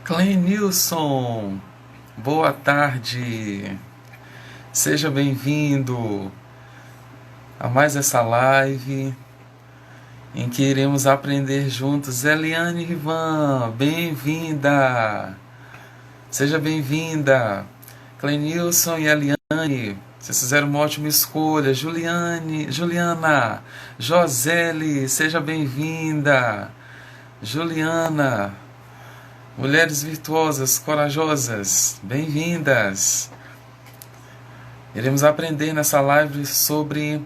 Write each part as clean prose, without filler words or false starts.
Clenilson, boa tarde. Seja bem-vindo a mais essa live em que iremos aprender juntos. Eliane Rivan, bem-vinda. Seja bem-vinda. Clenilson e Eliane, vocês fizeram uma ótima escolha. Juliana, Josele, seja bem-vinda. Juliana, mulheres virtuosas, corajosas, bem-vindas. Iremos aprender nessa live sobre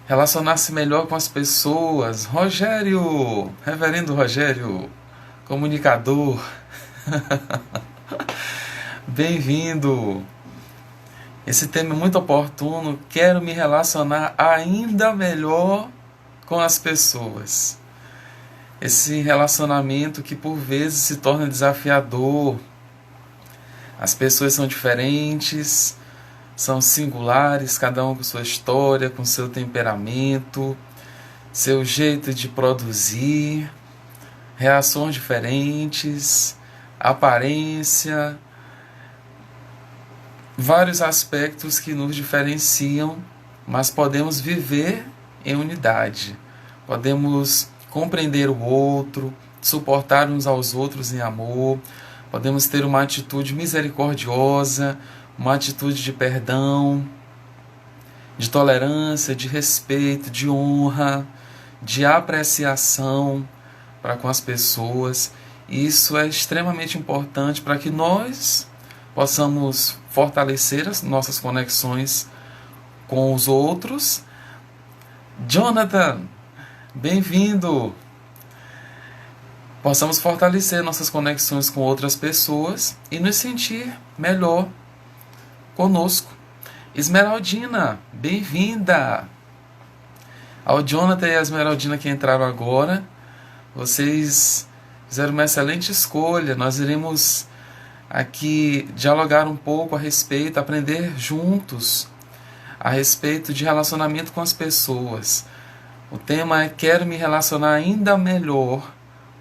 relacionar-se melhor com as pessoas. Rogério, reverendo Rogério, comunicador, bem-vindo. Esse tema é muito oportuno. Quero me relacionar ainda melhor com as pessoas. Esse relacionamento que por vezes se torna desafiador. As pessoas são diferentes, são singulares, cada um com sua história, com seu temperamento, seu jeito de produzir, reações diferentes, aparência, vários aspectos que nos diferenciam, mas podemos viver em unidade. Podemos compreender o outro, suportar uns aos outros em amor, podemos ter uma atitude misericordiosa, uma atitude de perdão, de tolerância, de respeito, de honra, de apreciação para com as pessoas. Isso é extremamente importante para que nós possamos fortalecer as nossas conexões com os outros. Jonathan, bem-vindo! Possamos fortalecer nossas conexões com outras pessoas e nos sentir melhor conosco. Esmeraldina, bem-vinda! Ao Jonathan e a Esmeraldina que entraram agora, vocês fizeram uma excelente escolha. Nós iremos aqui dialogar um pouco a respeito, aprender juntos a respeito de relacionamento com as pessoas. O tema é quero me relacionar ainda melhor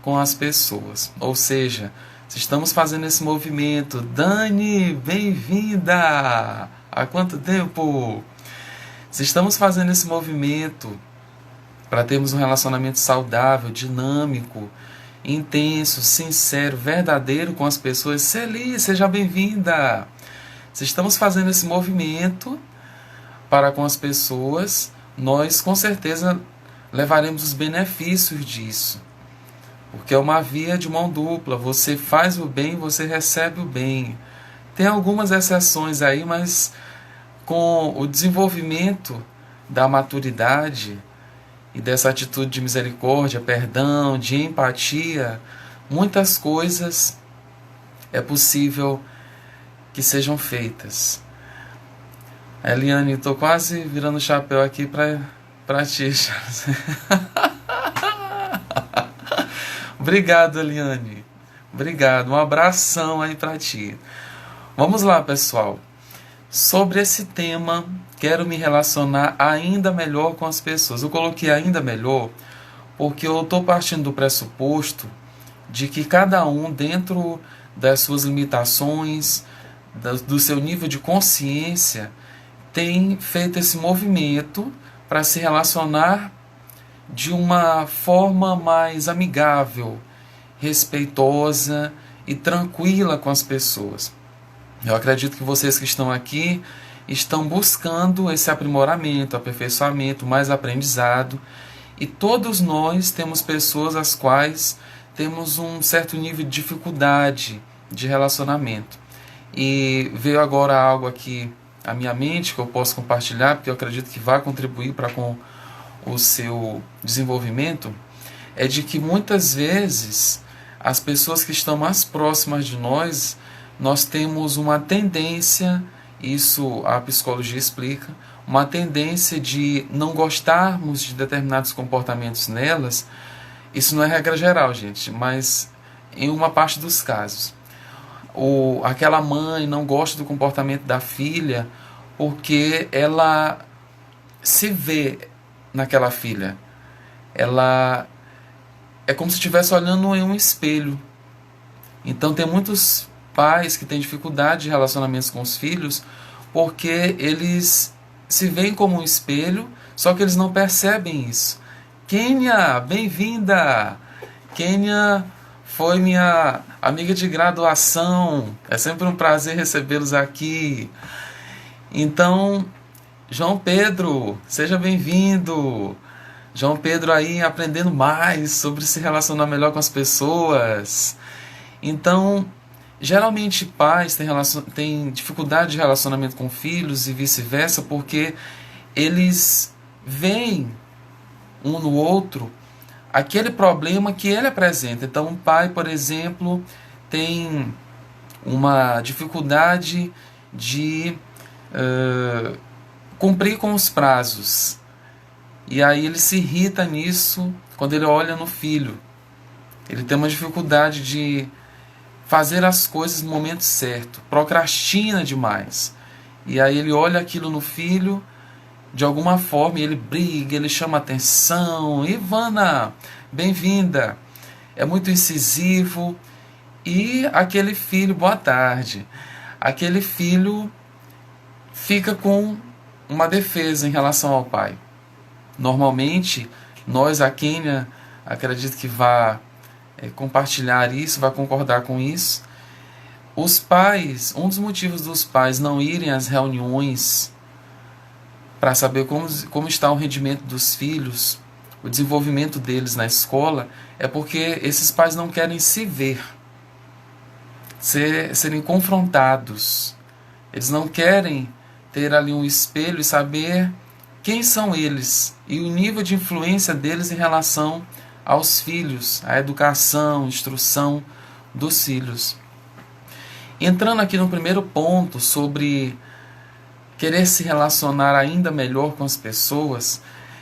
com as pessoas. Ou seja, se estamos fazendo esse movimento, Dani, bem-vinda! Há quanto tempo? Se estamos fazendo esse movimento para termos um relacionamento saudável, dinâmico, intenso, sincero, verdadeiro com as pessoas, Celi, seja bem-vinda! Se estamos fazendo esse movimento para com as pessoas, nós com certeza levaremos os benefícios disso. Porque é uma via de mão dupla. Você faz o bem, você recebe o bem. Tem algumas exceções aí, mas com o desenvolvimento da maturidade e dessa atitude de misericórdia, perdão, de empatia, muitas coisas é possível que sejam feitas. Eliane, estou quase virando o chapéu aqui para ti. Obrigado, Eliane. Obrigado. Um abração aí para ti. Vamos lá, pessoal. Sobre esse tema, quero me relacionar ainda melhor com as pessoas. Eu coloquei ainda melhor porque eu estou partindo do pressuposto de que cada um, dentro das suas limitações, do seu nível de consciência, tem feito esse movimento para se relacionar de uma forma mais amigável, respeitosa e tranquila com as pessoas. Eu acredito que vocês que estão aqui estão buscando esse aprimoramento, aperfeiçoamento, mais aprendizado, e todos nós temos pessoas às quais temos um certo nível de dificuldade de relacionamento. E veio agora algo aqui à minha mente que eu posso compartilhar, porque eu acredito que vai contribuir para com o seu desenvolvimento, é de que muitas vezes as pessoas que estão mais próximas de nós, nós temos uma tendência, isso a psicologia explica, uma tendência de não gostarmos de determinados comportamentos nelas. Isso não é regra geral, gente, mas em uma parte dos casos. ou aquela mãe não gosta do comportamento da filha porque ela se vê naquela filha. Ela é como se estivesse olhando em um espelho. Então tem muitos pais que têm dificuldade de relacionamentos com os filhos porque eles se veem como um espelho, só que eles não percebem isso. Kênia, bem-vinda! Kênia foi minha amiga de graduação. É sempre um prazer recebê-los aqui. Então, João Pedro, seja bem-vindo. João Pedro aí aprendendo mais sobre se relacionar melhor com as pessoas. Então, geralmente pais têm dificuldade de relacionamento com filhos e vice-versa porque eles veem um no outro aquele problema que ele apresenta. Então, um pai, por exemplo, tem uma dificuldade de cumprir com os prazos. E aí ele se irrita nisso quando ele olha no filho. Ele tem uma dificuldade de fazer as coisas no momento certo, procrastina demais. E aí ele olha aquilo no filho, de alguma forma, e ele briga, ele chama atenção. Ivana, bem-vinda. É muito incisivo. E aquele filho, boa tarde. Aquele filho fica com uma defesa em relação ao pai. Normalmente, nós, a Kênia, acredito que vai compartilhar isso, vai concordar com isso. Os pais, um dos motivos dos pais não irem às reuniões para saber como está o rendimento dos filhos, o desenvolvimento deles na escola, é porque esses pais não querem se ver, serem confrontados. Eles não querem ter ali um espelho e saber quem são eles e o nível de influência deles em relação aos filhos, à educação, instrução dos filhos. Entrando aqui no primeiro ponto sobre querer se relacionar ainda melhor com as pessoas,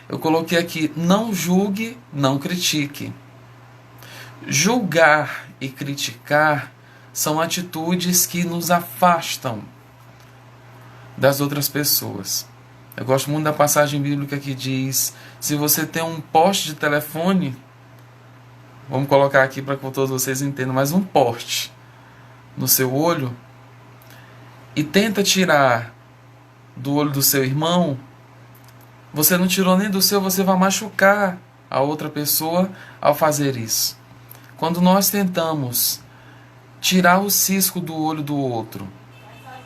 eu coloquei aqui: não julgue, não critique. Julgar e criticar são atitudes que nos afastam das outras pessoas. Eu gosto muito da passagem bíblica que diz: se você tem um poste de telefone, vamos colocar aqui para que todos vocês entendam, mas um poste no seu olho, e tenta tirar do olho do seu irmão, você não tirou nem do seu, você vai machucar a outra pessoa ao fazer isso. Quando nós tentamos tirar o cisco do olho do outro,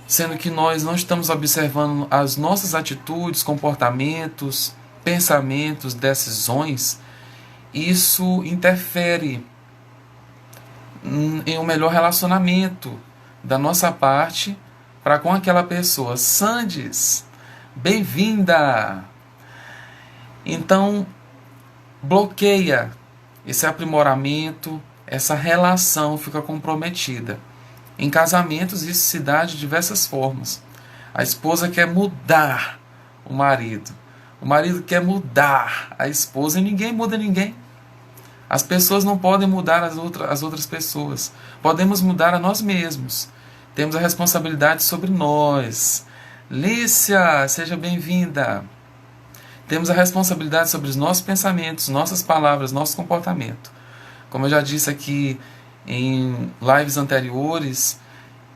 sendo que nós não estamos observando as nossas atitudes, comportamentos, pensamentos, decisões, isso interfere em um melhor relacionamento da nossa parte para com aquela pessoa. Sandes, bem-vinda! Então, bloqueia esse aprimoramento, essa relação fica comprometida. Em casamentos isso se dá de diversas formas. A esposa quer mudar o marido quer mudar a esposa, e ninguém muda ninguém. As pessoas não podem mudar as outras pessoas. Podemos mudar a nós mesmos. Temos a responsabilidade sobre nós. Lícia, seja bem-vinda. Temos a responsabilidade sobre os nossos pensamentos, nossas palavras, nosso comportamento. Como eu já disse aqui em lives anteriores,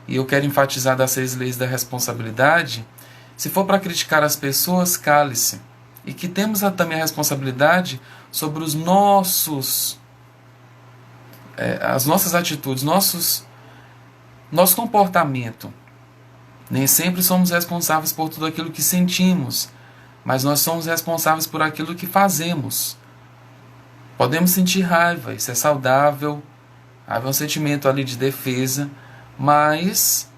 e eu quero enfatizar das 6 leis da responsabilidade, se for para criticar as pessoas, cale-se. E que temos também a responsabilidade sobre os as nossas atitudes, nosso comportamento. Nem sempre somos responsáveis por tudo aquilo que sentimos, mas nós somos responsáveis por aquilo que fazemos. Podemos sentir raiva, isso é saudável, raiva é um sentimento ali de defesa, mas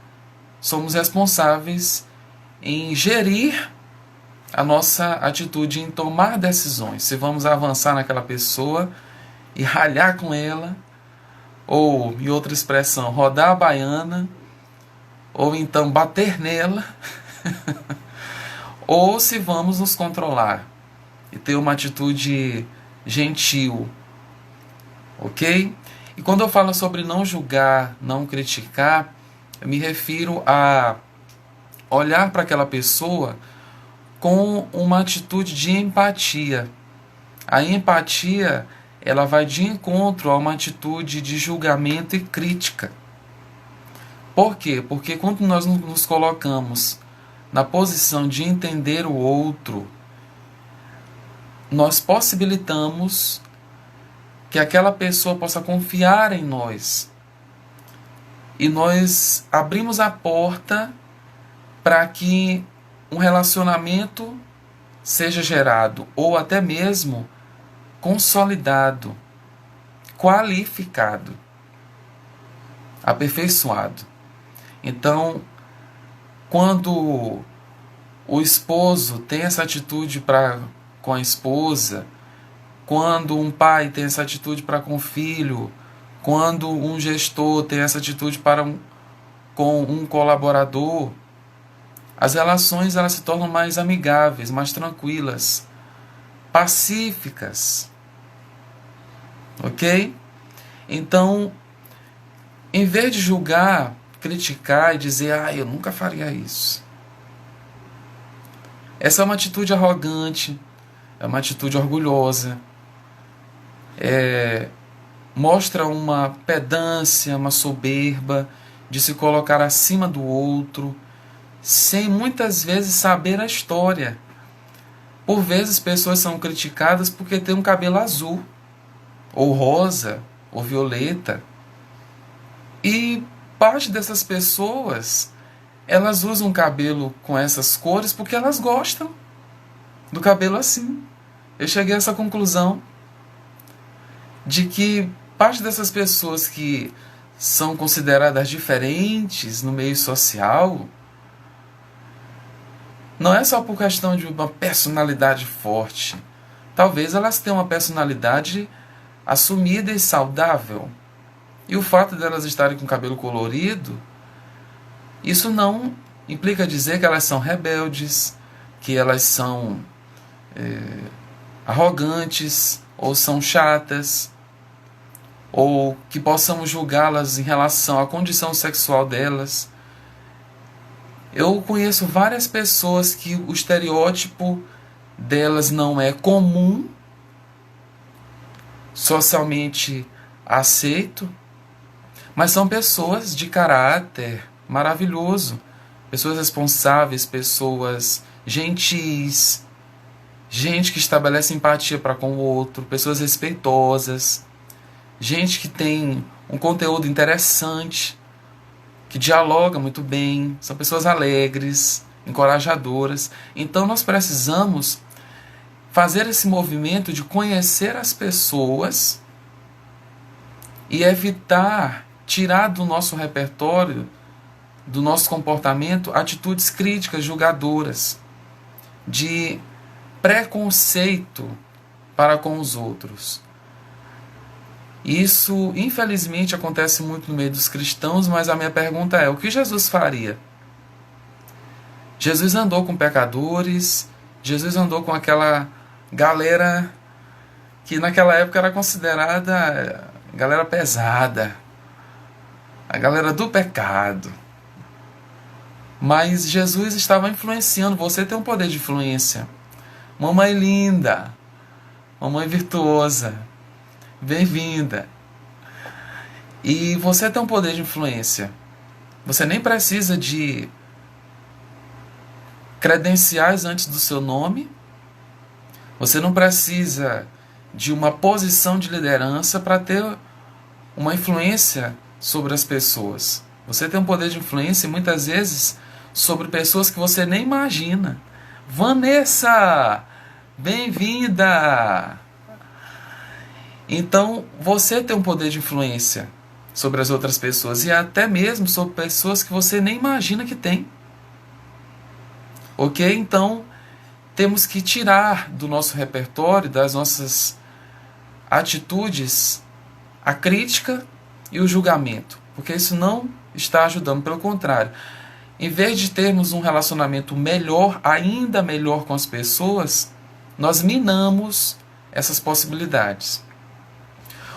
somos responsáveis em gerir a nossa atitude, em tomar decisões. Se vamos avançar naquela pessoa e ralhar com ela, ou, em outra expressão, rodar a baiana, ou então bater nela, ou se vamos nos controlar e ter uma atitude gentil, ok? E quando eu falo sobre não julgar, não criticar, Eu me refiro a olhar para aquela pessoa com uma atitude de empatia. A empatia, ela vai de encontro a uma atitude de julgamento e crítica. Por quê? Porque quando nós nos colocamos na posição de entender o outro, nós possibilitamos que aquela pessoa possa confiar em nós. E nós abrimos a porta para que um relacionamento seja gerado, ou até mesmo consolidado, qualificado, aperfeiçoado. Então, quando o esposo tem essa atitude com a esposa, quando um pai tem essa atitude para com o filho, quando um gestor tem essa atitude com um colaborador, as relações elas se tornam mais amigáveis, mais tranquilas, pacíficas. Ok? Então, em vez de julgar, criticar e dizer, eu nunca faria isso. Essa é uma atitude arrogante, é uma atitude orgulhosa, mostra uma pedância, uma soberba de se colocar acima do outro, sem muitas vezes saber a história. Por vezes pessoas são criticadas porque têm um cabelo azul, ou rosa, ou violeta. E parte dessas pessoas, elas usam cabelo com essas cores porque elas gostam do cabelo assim. Eu cheguei a essa conclusão de que parte dessas pessoas que são consideradas diferentes no meio social não é só por questão de uma personalidade forte. Talvez elas tenham uma personalidade assumida e saudável. E o fato de elas estarem com cabelo colorido, isso não implica dizer que elas são rebeldes, que elas são arrogantes, ou são chatas, ou que possamos julgá-las em relação à condição sexual delas. Eu conheço várias pessoas que o estereótipo delas não é comum, socialmente aceito, mas são pessoas de caráter maravilhoso, pessoas responsáveis, pessoas gentis, gente que estabelece empatia para com o outro, pessoas respeitosas, gente que tem um conteúdo interessante, que dialoga muito bem, são pessoas alegres, encorajadoras. Então nós precisamos fazer esse movimento de conhecer as pessoas e evitar tirar do nosso repertório, do nosso comportamento, atitudes críticas, julgadoras, de preconceito para com os outros. Isso, infelizmente, acontece muito no meio dos cristãos, mas a minha pergunta é, o que Jesus faria? Jesus andou com pecadores, Jesus andou com aquela galera que naquela época era considerada galera pesada, a galera do pecado. Mas Jesus estava influenciando, você tem um poder de influência. Mamãe linda, mamãe virtuosa, bem-vinda. E você tem um poder de influência. Você nem precisa de credenciais antes do seu nome. Você não precisa de uma posição de liderança para ter uma influência sobre as pessoas. Você tem um poder de influência muitas vezes sobre pessoas que você nem imagina. Vanessa, bem-vinda! Então, você tem um poder de influência sobre as outras pessoas e até mesmo sobre pessoas que você nem imagina que tem. Ok? Então, temos que tirar do nosso repertório, das nossas atitudes, a crítica e o julgamento, porque isso não está ajudando, pelo contrário. Em vez de termos um relacionamento melhor, ainda melhor com as pessoas, nós minamos essas possibilidades.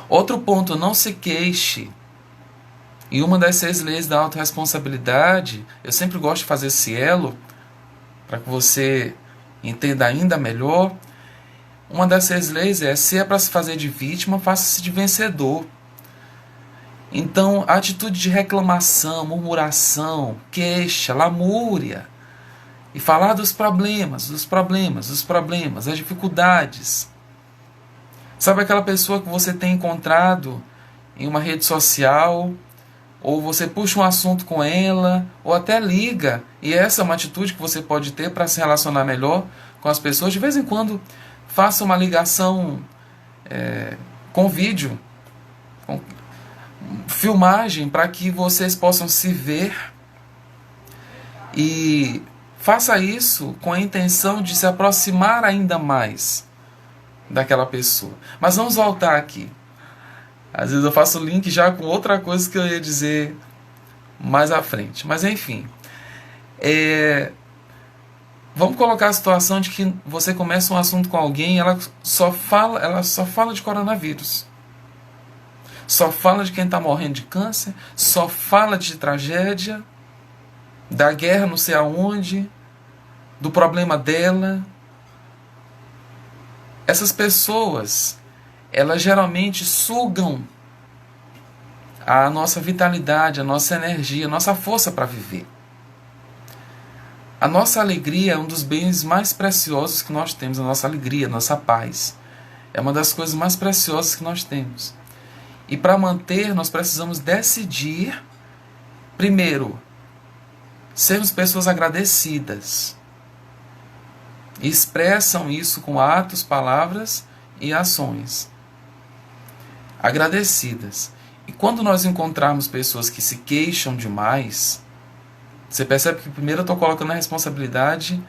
Outro ponto, não se queixe. E uma das 6 leis da autorresponsabilidade, eu sempre gosto de fazer esse elo, para que você entenda ainda melhor. Uma das 6 leis é: se é para se fazer de vítima, faça-se de vencedor. Então, a atitude de reclamação, murmuração, queixa, lamúria, e falar dos problemas, das dificuldades. Sabe aquela pessoa que você tem encontrado em uma rede social, ou você puxa um assunto com ela, ou até liga, e essa é uma atitude que você pode ter para se relacionar melhor com as pessoas. De vez em quando, faça uma ligação com vídeo, com filmagem, para que vocês possam se ver, e faça isso com a intenção de se aproximar ainda mais daquela pessoa. Mas vamos voltar aqui. Às vezes eu faço link já com outra coisa que eu ia dizer mais à frente. Mas enfim. Vamos colocar a situação de que você começa um assunto com alguém e ela só fala de coronavírus. Só fala de quem está morrendo de câncer. Só fala de tragédia. Da guerra não sei aonde. Do problema dela. Essas pessoas, elas geralmente sugam a nossa vitalidade, a nossa energia, a nossa força para viver. A nossa alegria é um dos bens mais preciosos que nós temos, a nossa alegria, a nossa paz. É uma das coisas mais preciosas que nós temos. E para manter, nós precisamos decidir, primeiro, sermos pessoas agradecidas. E expressam isso com atos, palavras e ações. Agradecidas. E quando nós encontrarmos pessoas que se queixam demais, você percebe que primeiro eu estou colocando a responsabilidade,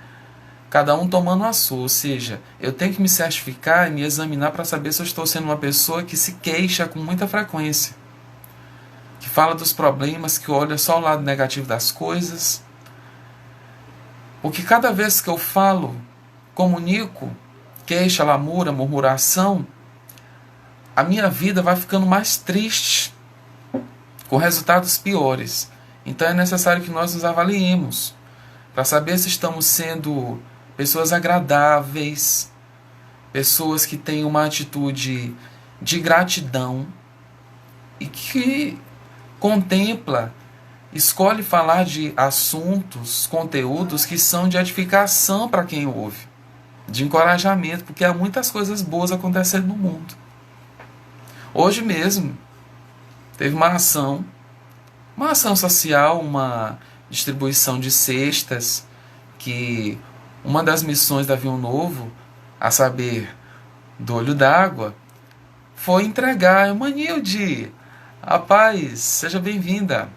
cada um tomando a sua. Ou seja, eu tenho que me certificar e me examinar para saber se eu estou sendo uma pessoa que se queixa com muita frequência. Que fala dos problemas, que olha só o lado negativo das coisas. Porque cada vez que eu falo, comunico, queixa, lamúria, murmuração, a minha vida vai ficando mais triste, com resultados piores. Então é necessário que nós nos avaliemos, para saber se estamos sendo pessoas agradáveis, pessoas que têm uma atitude de gratidão e que contempla, escolhe falar de assuntos, conteúdos que são de edificação para quem ouve, de encorajamento, porque há muitas coisas boas acontecendo no mundo. Hoje mesmo teve uma ação social, uma distribuição de cestas, que uma das missões da Vinho Novo, a saber, do Olho d'Água, foi entregar. Manilde, rapaz, seja bem-vinda.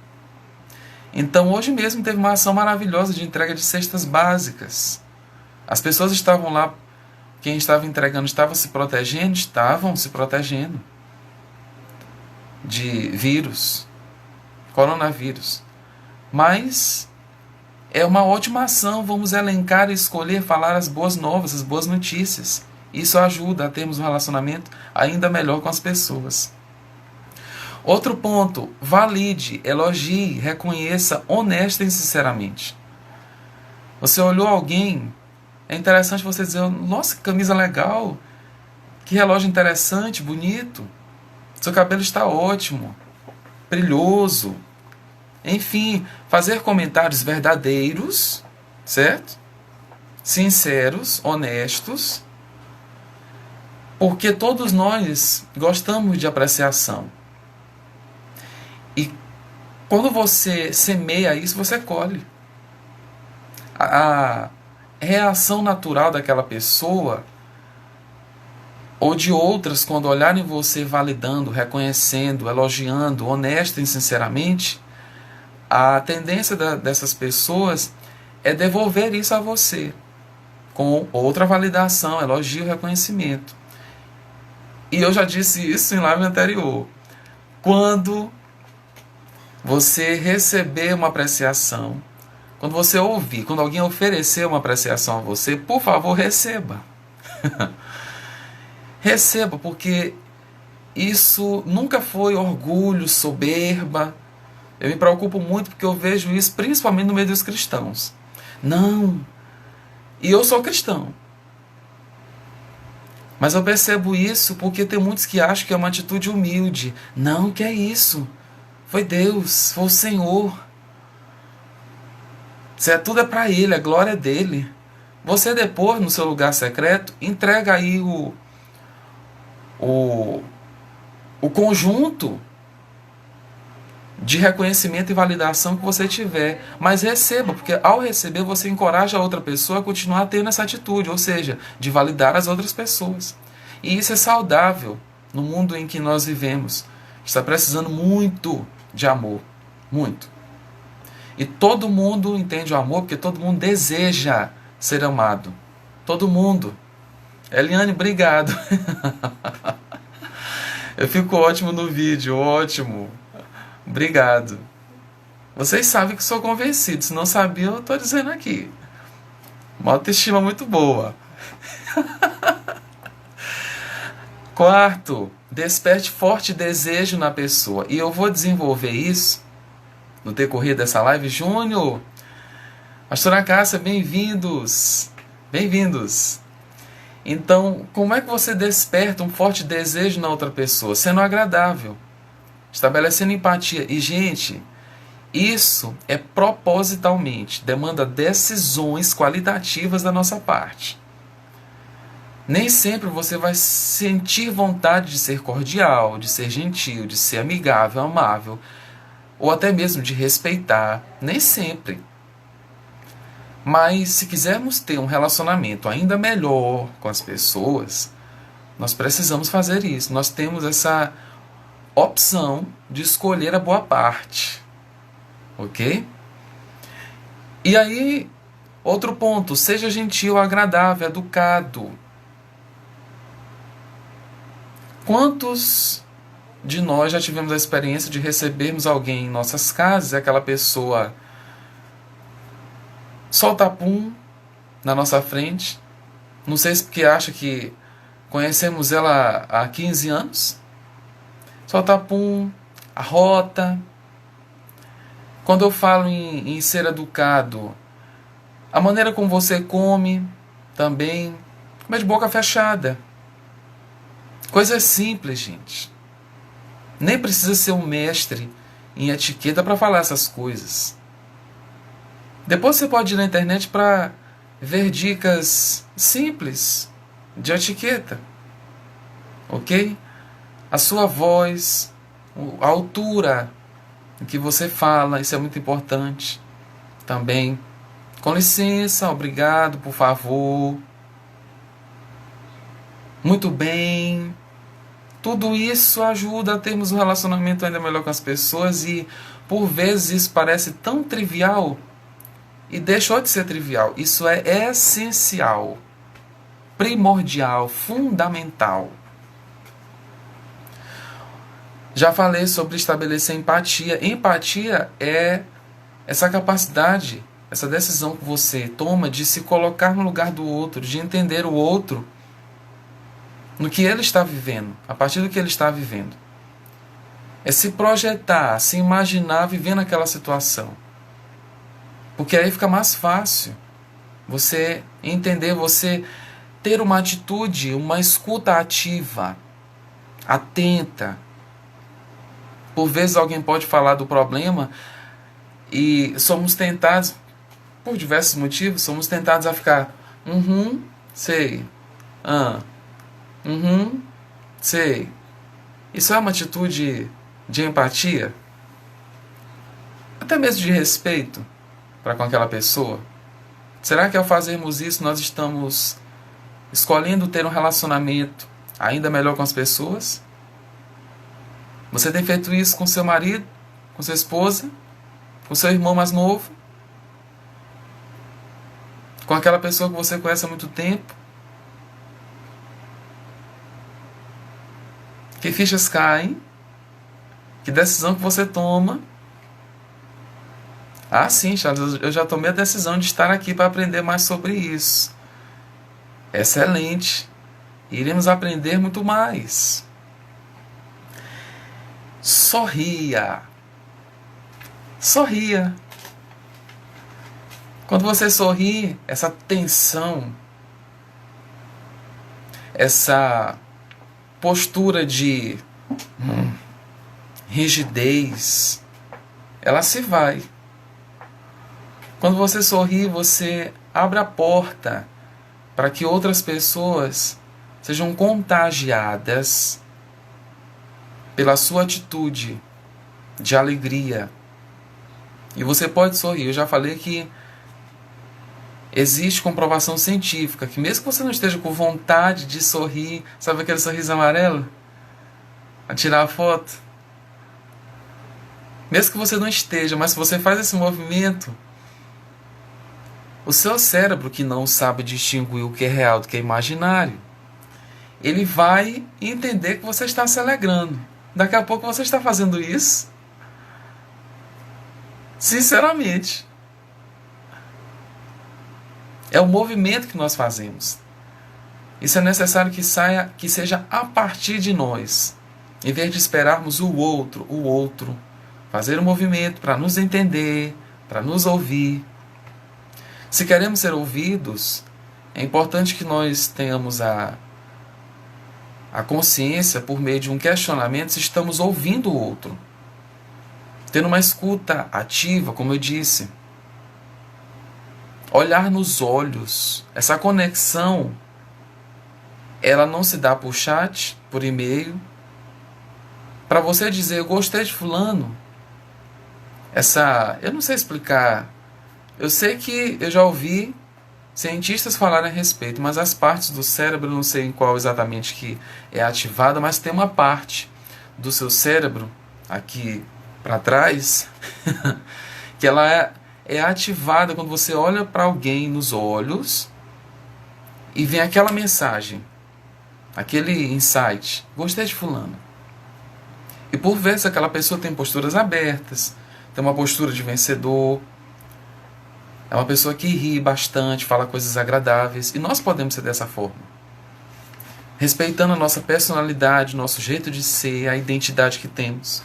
Então hoje mesmo teve uma ação maravilhosa de entrega de cestas básicas. As pessoas estavam lá, quem estava entregando estava se protegendo, estavam se protegendo de vírus, coronavírus. Mas é uma ótima ação, vamos elencar, escolher, falar as boas novas, as boas notícias. Isso ajuda a termos um relacionamento ainda melhor com as pessoas. Outro ponto, valide, elogie, reconheça honesta e sinceramente. Você olhou alguém, é interessante você dizer: nossa, que camisa legal, que relógio interessante, bonito, seu cabelo está ótimo, brilhoso. Enfim, fazer comentários verdadeiros, certo? Sinceros, honestos, porque todos nós gostamos de apreciação. E quando você semeia isso, você colhe. A reação natural daquela pessoa ou de outras, quando olharem você validando, reconhecendo, elogiando, honesto e sinceramente, a tendência dessas pessoas é devolver isso a você, com outra validação, elogio, reconhecimento. E eu já disse isso em live anterior. Quando você receber uma apreciação, quando você ouvir, quando alguém oferecer uma apreciação a você, por favor, receba. Receba, porque isso nunca foi orgulho, soberba, Eu me preocupo muito porque eu vejo isso principalmente no meio dos cristãos. Não, e eu sou cristão. Mas eu percebo isso porque tem muitos que acham que é uma atitude humilde. Não, que é isso. Foi Deus, foi o Senhor. Tudo é para Ele, a glória é dele. Você depois, no seu lugar secreto, entrega aí o conjunto de reconhecimento e validação que você tiver. Mas receba, porque ao receber você encoraja a outra pessoa a continuar tendo essa atitude, ou seja, de validar as outras pessoas. E isso é saudável no mundo em que nós vivemos. Está precisando muito de amor. Muito. E todo mundo entende o amor porque todo mundo deseja ser amado. Todo mundo. Eliane, obrigado. Eu fico ótimo no vídeo, ótimo. Obrigado. Vocês sabem que sou convencido. Se não sabia, eu estou dizendo aqui. Uma autoestima muito boa. Quarto, desperte forte desejo na pessoa. E eu vou desenvolver isso no decorrer dessa live. Júnior, Pastora Cássia, bem-vindos. Bem-vindos. Então, como é que você desperta um forte desejo na outra pessoa? Sendo agradável, estabelecendo empatia. E, gente, isso é propositalmente, demanda decisões qualitativas da nossa parte. Nem sempre você vai sentir vontade de ser cordial, de ser gentil, de ser amigável, amável, ou até mesmo de respeitar. Nem sempre. Mas se quisermos ter um relacionamento ainda melhor com as pessoas, nós precisamos fazer isso. Nós temos essa opção de escolher a boa parte. Ok? E aí, outro ponto, seja gentil, agradável, educado. Quantos de nós já tivemos a experiência de recebermos alguém em nossas casas e aquela pessoa solta pum na nossa frente? Não sei se porque acha que conhecemos ela há 15 anos. Solta pum, arrota. Quando eu falo em ser educado, a maneira como você come também, come de boca fechada. Coisa simples, gente. Nem precisa ser um mestre em etiqueta para falar essas coisas. Depois você pode ir na internet para ver dicas simples de etiqueta. Ok? A sua voz, a altura em que você fala, isso é muito importante também. Com licença, obrigado, por favor. Muito bem. Tudo isso ajuda a termos um relacionamento ainda melhor com as pessoas e, por vezes, isso parece tão trivial e deixou de ser trivial. Isso é essencial, primordial, fundamental. Já falei sobre estabelecer empatia. Empatia é essa capacidade, essa decisão que você toma de se colocar no lugar do outro, de entender o outro no que ele está vivendo, a partir do que ele está vivendo. É se projetar, se imaginar vivendo aquela situação. Porque aí fica mais fácil você entender, você ter uma atitude, uma escuta ativa, atenta. Por vezes alguém pode falar do problema e somos tentados, por diversos motivos, somos tentados a ficar sei, sei. Isso é uma atitude de empatia? Até mesmo de respeito para com aquela pessoa? Será que ao fazermos isso nós estamos escolhendo ter um relacionamento ainda melhor com as pessoas? Você tem feito isso com seu marido, com sua esposa, com seu irmão mais novo? Com aquela pessoa que você conhece há muito tempo? Que fichas caem? Que decisão que você toma? Ah, sim, Charles, eu já tomei a decisão de estar aqui para aprender mais sobre isso. Excelente. Iremos aprender muito mais. Sorria. Sorria. Quando você sorri, essa tensão, essa postura de rigidez, ela se vai. Quando você sorri, você abre a porta para que outras pessoas sejam contagiadas pela sua atitude de alegria. E você pode sorrir. Eu já falei que existe comprovação científica que mesmo que você não esteja com vontade de sorrir, sabe aquele sorriso amarelo? A tirar a foto? Mesmo que você não esteja, mas se você faz esse movimento, o seu cérebro, que não sabe distinguir o que é real do que é imaginário, ele vai entender que você está se alegrando. Daqui a pouco você está fazendo isso sinceramente. É o movimento que nós fazemos. Isso é necessário que seja a partir de nós. Em vez de esperarmos o outro, fazer um movimento para nos entender, para nos ouvir. Se queremos ser ouvidos, é importante que nós tenhamos a consciência, por meio de um questionamento, se estamos ouvindo o outro. Tendo uma escuta ativa, como eu disse. Olhar nos olhos. Essa conexão, ela não se dá por chat, por e-mail. Para você dizer, eu gostei de fulano. Eu não sei explicar. Eu sei que eu já ouvi cientistas falarem a respeito, mas as partes do cérebro, eu não sei em qual exatamente que é ativada, mas tem uma parte do seu cérebro, aqui para trás, que ela é ativada quando você olha para alguém nos olhos e vem aquela mensagem, aquele insight, gostei de fulano. E por vezes aquela pessoa tem posturas abertas, tem uma postura de vencedor, é uma pessoa que ri bastante, fala coisas agradáveis, e nós podemos ser dessa forma. Respeitando a nossa personalidade, nosso jeito de ser, a identidade que temos.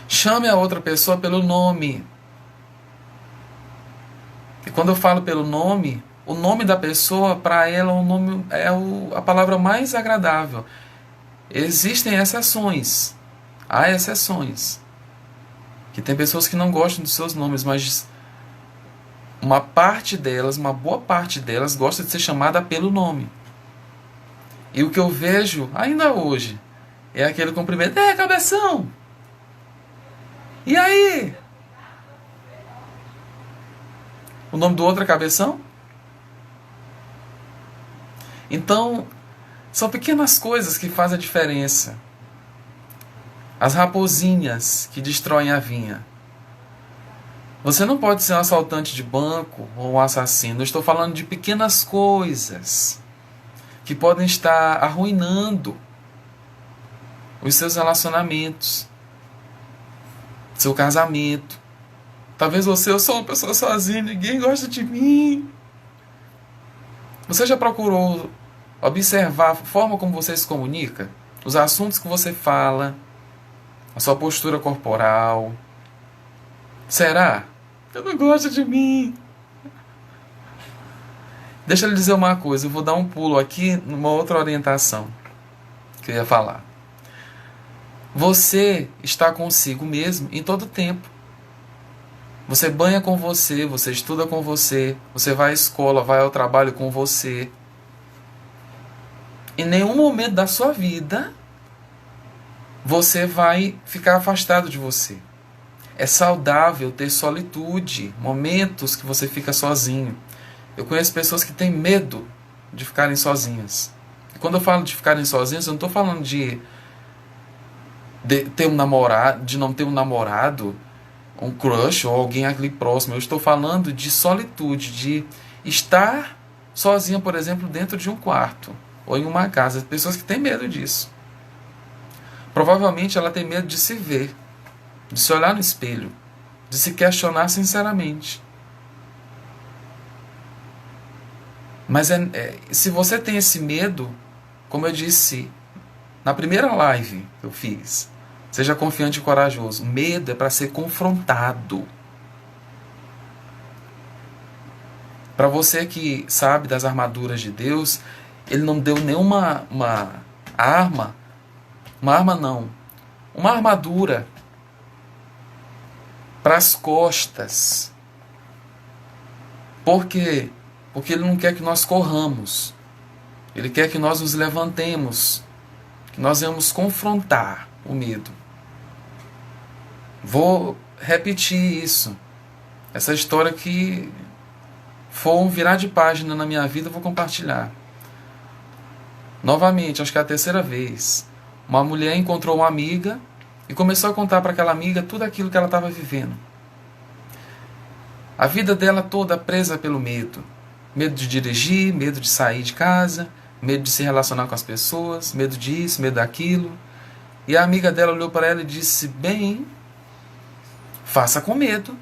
Chame a outra pessoa pelo nome. E quando eu falo pelo nome, o nome da pessoa, para ela, a palavra mais agradável. Existem exceções. Há exceções. Que tem pessoas que não gostam dos seus nomes, mas uma parte delas, uma boa parte delas, gosta de ser chamada pelo nome. E o que eu vejo, ainda hoje, é aquele cumprimento. Cabeção! E aí? O nome do outro é Cabeção? Então, são pequenas coisas que fazem a diferença. As raposinhas que destroem a vinha. Você não pode ser um assaltante de banco ou um assassino. Eu estou falando de pequenas coisas que podem estar arruinando os seus relacionamentos, seu casamento. Talvez eu sou uma pessoa sozinha, ninguém gosta de mim. Você já procurou observar a forma como você se comunica? Os assuntos que você fala, a sua postura corporal. Será? Eu não gosto de mim. Deixa eu lhe dizer uma coisa, eu vou dar um pulo aqui numa outra orientação que eu ia falar. Você está consigo mesmo em todo tempo. Você banha com você, você estuda com você, você vai à escola, vai ao trabalho com você. Em nenhum momento da sua vida você vai ficar afastado de você. É saudável ter solitude, momentos que você fica sozinho. Eu conheço pessoas que têm medo de ficarem sozinhas. E quando eu falo de ficarem sozinhas, eu não estou falando de ter um namorado, de não ter um namorado, um crush ou alguém ali próximo. Eu estou falando de solitude, de estar sozinha, por exemplo, dentro de um quarto ou em uma casa. Pessoas que têm medo disso. Provavelmente ela tem medo de se ver, de se olhar no espelho, de se questionar sinceramente. Mas se você tem esse medo, como eu disse na primeira live que eu fiz, Seja confiante e corajoso. Medo é para ser confrontado. Para você que sabe das armaduras de Deus, Ele não deu nenhuma uma armadura para as costas. Por quê? Porque Ele não quer que nós corramos. Ele quer que nós nos levantemos, que nós venhamos confrontar o medo. Vou repetir isso. Essa história que for um virar de página na minha vida, eu vou compartilhar. Novamente, acho que é a terceira vez. Uma mulher encontrou uma amiga e começou a contar para aquela amiga tudo aquilo que ela estava vivendo. A vida dela toda presa pelo medo. Medo de dirigir, medo de sair de casa, medo de se relacionar com as pessoas, medo disso, medo daquilo. E a amiga dela olhou para ela e disse: bem, faça com medo.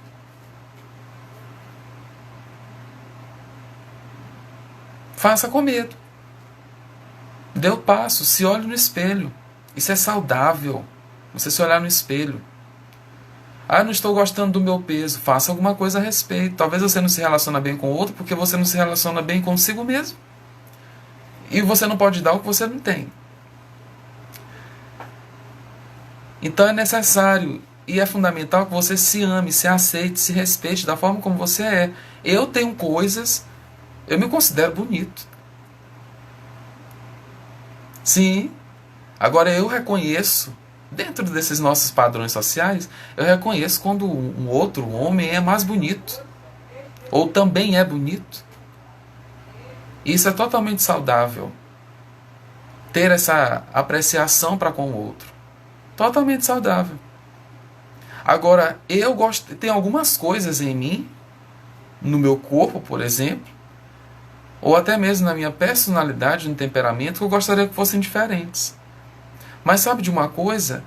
Faça com medo. Dê o passo, se olhe no espelho. Isso é saudável. Você se olhar no espelho. Ah, não estou gostando do meu peso. Faça alguma coisa a respeito. Talvez você não se relaciona bem com o outro porque você não se relaciona bem consigo mesmo. E você não pode dar o que você não tem. Então é necessário e é fundamental que você se ame, se aceite, se respeite da forma como você é. Eu tenho coisas, eu me considero bonito. Sim. Agora eu reconheço, dentro desses nossos padrões sociais, eu reconheço quando um outro homem é mais bonito. Ou também é bonito. Isso é totalmente saudável. Ter essa apreciação para com o outro. Totalmente saudável. Agora, eu gosto, tem algumas coisas em mim, no meu corpo, por exemplo, ou até mesmo na minha personalidade, no temperamento, que eu gostaria que fossem diferentes. Mas sabe de uma coisa?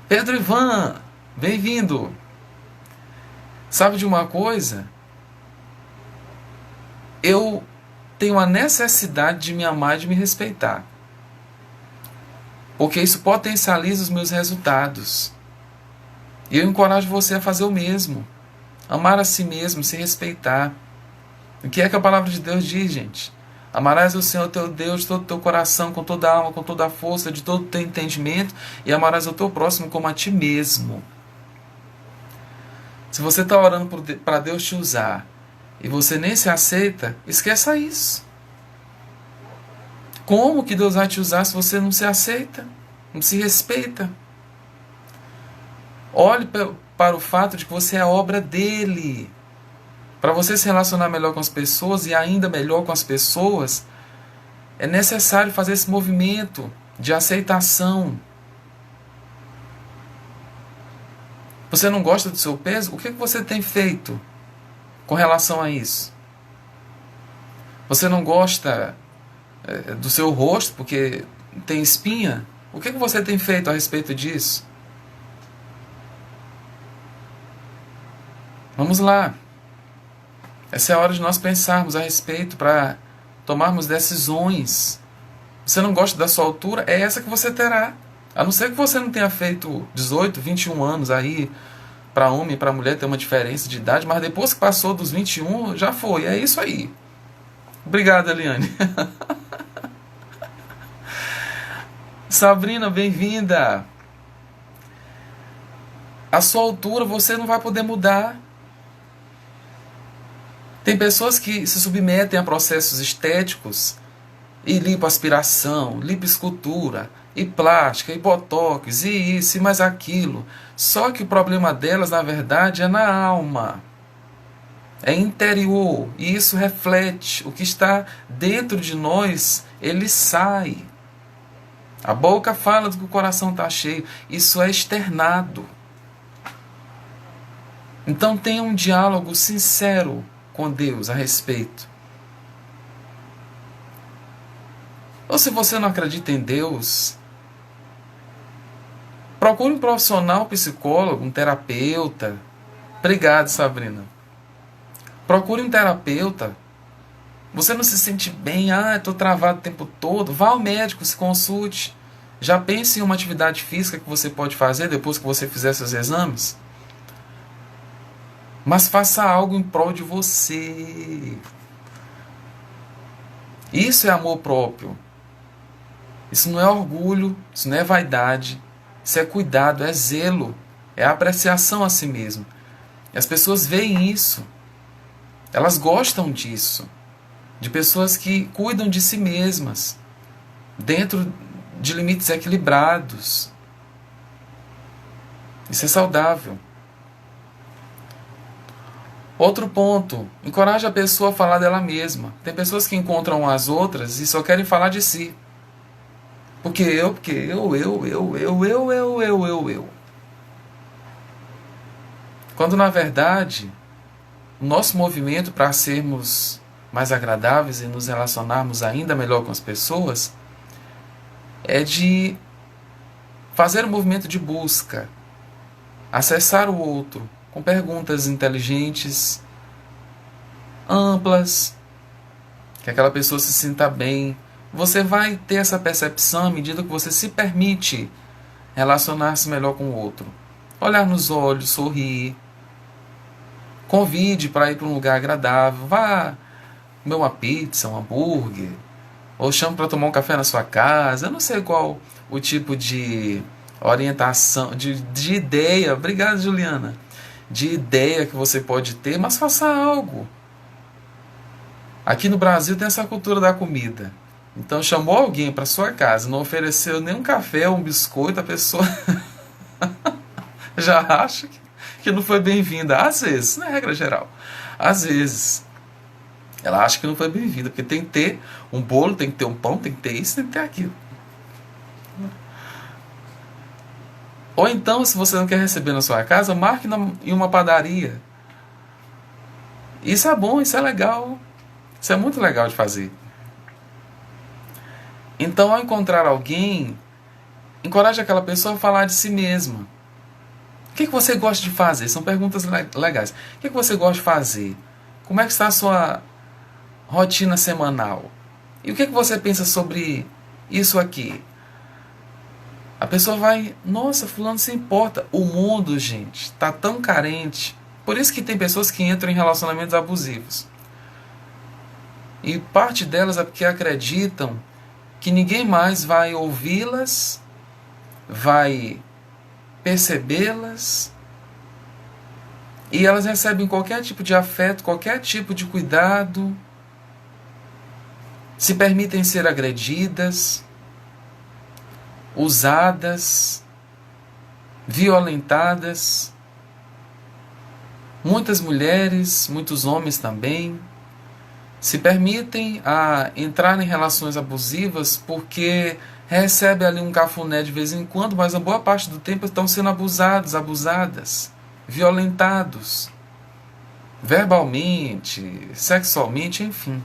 Pedro Ivan, bem-vindo. Sabe de uma coisa? Eu tenho a necessidade de me amar e de me respeitar. Porque isso potencializa os meus resultados. E eu encorajo você a fazer o mesmo. Amar a si mesmo, se respeitar. O que é que a palavra de Deus diz, gente? Amarás o Senhor teu Deus de todo o teu coração, com toda a alma, com toda a força, de todo o teu entendimento, e amarás o teu próximo como a ti mesmo. Se você está orando para Deus te usar, e você nem se aceita, esqueça isso. Como que Deus vai te usar se você não se aceita, não se respeita? Olhe para o fato de que você é a obra dele. Para você se relacionar melhor com as pessoas e ainda melhor com as pessoas, é necessário fazer esse movimento de aceitação. Você não gosta do seu peso? O que você tem feito com relação a isso? Você não gosta do seu rosto porque tem espinha? O que você tem feito a respeito disso? Vamos lá. Essa é a hora de nós pensarmos a respeito para tomarmos decisões. Você não gosta da sua altura? É essa que você terá. A não ser que você não tenha feito 18, 21 anos aí, para homem e para mulher ter uma diferença de idade, mas depois que passou dos 21, já foi. É isso aí. Obrigado, Eliane. Sabrina, bem-vinda. A sua altura você não vai poder mudar. Tem pessoas que se submetem a processos estéticos, e lipoaspiração, lipoescultura, e plástica, e botox, e isso, e mais aquilo. Só que o problema delas, na verdade, é na alma. É interior, e isso reflete. O que está dentro de nós, ele sai. A boca fala do que o coração está cheio. Isso é externado. Então tenha um diálogo sincero com Deus a respeito. Ou se você não acredita em Deus, procure um profissional, um psicólogo, um terapeuta. Obrigado, Sabrina. Procure um terapeuta. Você não se sente bem, estou travado o tempo todo. Vá ao médico, se consulte. Já pense em uma atividade física que você pode fazer depois que você fizer seus exames. Mas faça algo em prol de você. Isso é amor próprio. Isso não é orgulho, isso não é vaidade. Isso é cuidado, é zelo, é apreciação a si mesmo. E as pessoas veem isso. Elas gostam disso. De pessoas que cuidam de si mesmas, dentro de limites equilibrados. Isso é saudável. Outro ponto, encoraje a pessoa a falar dela mesma. Tem pessoas que encontram as outras e só querem falar de si. Porque eu. Quando na verdade, o nosso movimento para sermos mais agradáveis e nos relacionarmos ainda melhor com as pessoas é de fazer um movimento de busca, acessar o outro com perguntas inteligentes, amplas, que aquela pessoa se sinta bem. Você vai ter essa percepção à medida que você se permite relacionar-se melhor com o outro. Olhar nos olhos, sorrir. Convide para ir para um lugar agradável. Vá comer uma pizza, um hambúrguer. Ou chame para tomar um café na sua casa. Eu não sei qual o tipo de orientação, de ideia. Obrigado, Juliana. De ideia que você pode ter, mas faça algo. Aqui no Brasil tem essa cultura da comida. Então chamou alguém para sua casa, não ofereceu nem um café ou um biscoito, a pessoa já acha que não foi bem-vinda. Às vezes, não é regra geral. Às vezes, ela acha que não foi bem-vinda, porque tem que ter um bolo, tem que ter um pão, tem que ter isso, tem que ter aquilo. Ou então, se você não quer receber na sua casa, marque em uma padaria. Isso é bom, isso é legal. Isso é muito legal de fazer. Então, ao encontrar alguém, encoraje aquela pessoa a falar de si mesma. O que você gosta de fazer? São perguntas legais. O que você gosta de fazer? Como é que está a sua rotina semanal? E o que você pensa sobre isso aqui? A pessoa vai, nossa, fulano se importa. O mundo, gente, está tão carente. Por isso que tem pessoas que entram em relacionamentos abusivos. E parte delas é porque acreditam que ninguém mais vai ouvi-las, vai percebê-las, e elas recebem qualquer tipo de afeto, qualquer tipo de cuidado, se permitem ser agredidas, usadas, violentadas. Muitas mulheres, muitos homens também, se permitem a entrar em relações abusivas porque recebe ali um cafuné de vez em quando, mas a boa parte do tempo estão sendo abusados, abusadas, violentados, verbalmente, sexualmente, enfim.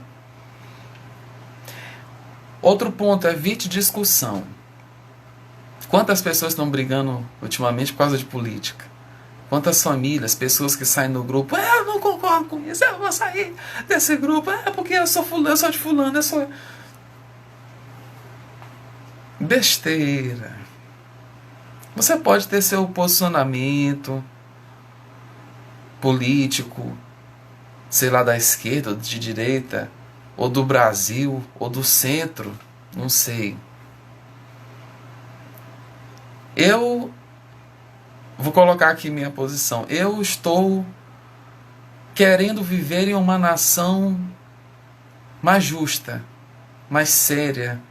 Outro ponto, evite discussão. Quantas pessoas estão brigando ultimamente por causa de política? Quantas famílias, pessoas que saem no grupo, eu não concordo com isso, eu vou sair desse grupo, porque eu sou fulano, eu sou de fulano, eu sou... Besteira. Você pode ter seu posicionamento político, sei lá, da esquerda, ou de direita, ou do Brasil, ou do centro, não sei. Eu vou colocar aqui minha posição. Eu estou querendo viver em uma nação mais justa, mais séria,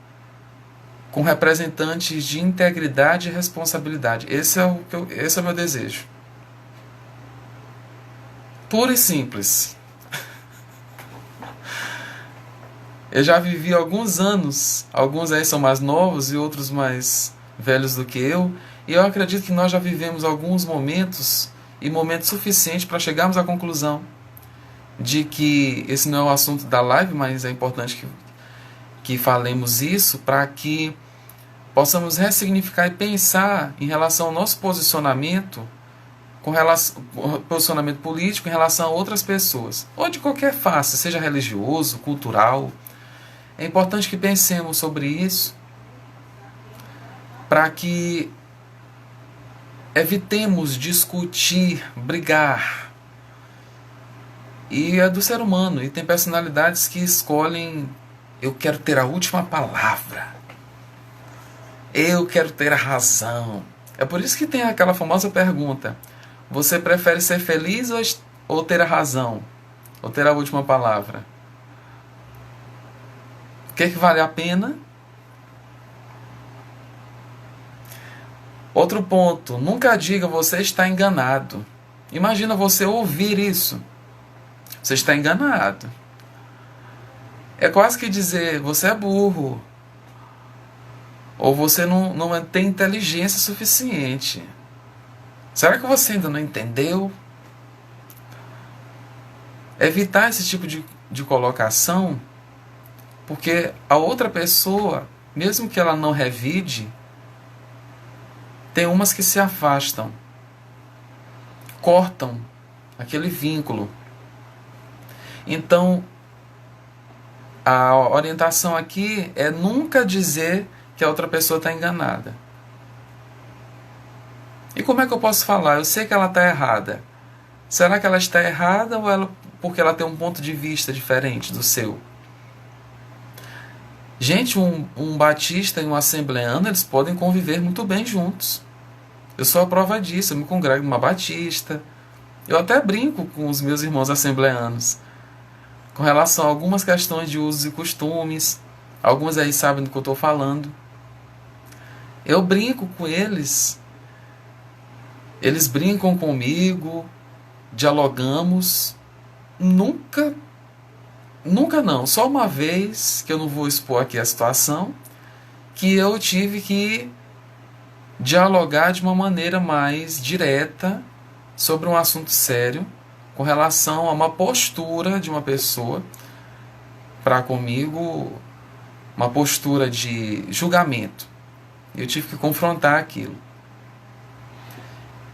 com representantes de integridade e responsabilidade. Esse é o meu desejo. Puro e simples. Eu já vivi alguns anos, alguns aí são mais novos e outros mais velhos do que eu, e eu acredito que nós já vivemos alguns momentos, e momentos suficientes para chegarmos à conclusão de que esse não é o assunto da live, mas é importante que falemos isso para que possamos ressignificar e pensar em relação ao nosso posicionamento, posicionamento político em relação a outras pessoas, ou de qualquer face, seja religioso, cultural. É importante que pensemos sobre isso. para que evitemos discutir, brigar. E é do ser humano, e tem personalidades que escolhem: eu quero ter a última palavra, eu quero ter a razão. É por isso que tem aquela famosa pergunta: você prefere ser feliz ou ter a razão? Ou ter a última palavra? O que vale a pena? Outro ponto: nunca diga você está enganado. Imagina você ouvir isso. Você está enganado. É quase que dizer: você é burro. Ou você não tem inteligência suficiente. Será que você ainda não entendeu? Evitar esse tipo de colocação, porque a outra pessoa, mesmo que ela não revide, tem umas que se afastam, cortam aquele vínculo. Então, a orientação aqui é nunca dizer que a outra pessoa está enganada. E como é que eu posso falar? Eu sei que ela está errada. Será que ela está errada ou porque ela tem um ponto de vista diferente do seu? Gente, um batista e um assembleano, eles podem conviver muito bem juntos. Eu sou a prova disso. Eu me congrego numa batista. Eu até brinco com os meus irmãos assembleanos com relação a algumas questões de usos e costumes. Alguns aí sabem do que eu estou falando. Eu brinco com eles. Eles brincam comigo. Dialogamos. Nunca não. Só uma vez, que eu não vou expor aqui a situação, que eu tive que dialogar de uma maneira mais direta sobre um assunto sério com relação a uma postura de uma pessoa para comigo, uma postura de julgamento. Eu tive que confrontar aquilo.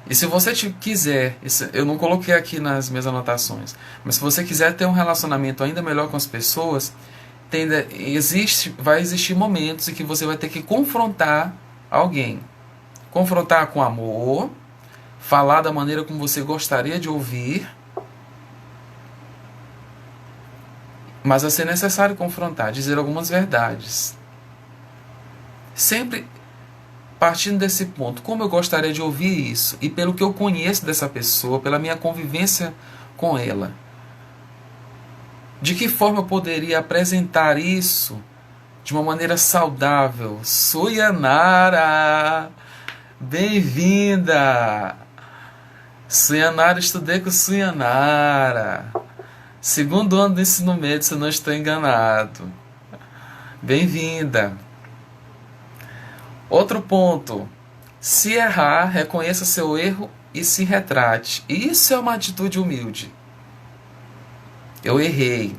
E se você quiser, eu não coloquei aqui nas minhas anotações, mas se você quiser ter um relacionamento ainda melhor com as pessoas, vai existir momentos em que você vai ter que confrontar alguém. Confrontar com amor, falar da maneira como você gostaria de ouvir, mas vai ser necessário confrontar, dizer algumas verdades. Sempre partindo desse ponto: como eu gostaria de ouvir isso? E pelo que eu conheço dessa pessoa, pela minha convivência com ela, de que forma eu poderia apresentar isso de uma maneira saudável? Suyanara, bem-vinda! Suyanara, estudei com Suyanara. 2º ano do ensino médio, se eu não estou enganado. Bem-vinda! Outro ponto: se errar, reconheça seu erro e se retrate. Isso é uma atitude humilde. Eu errei.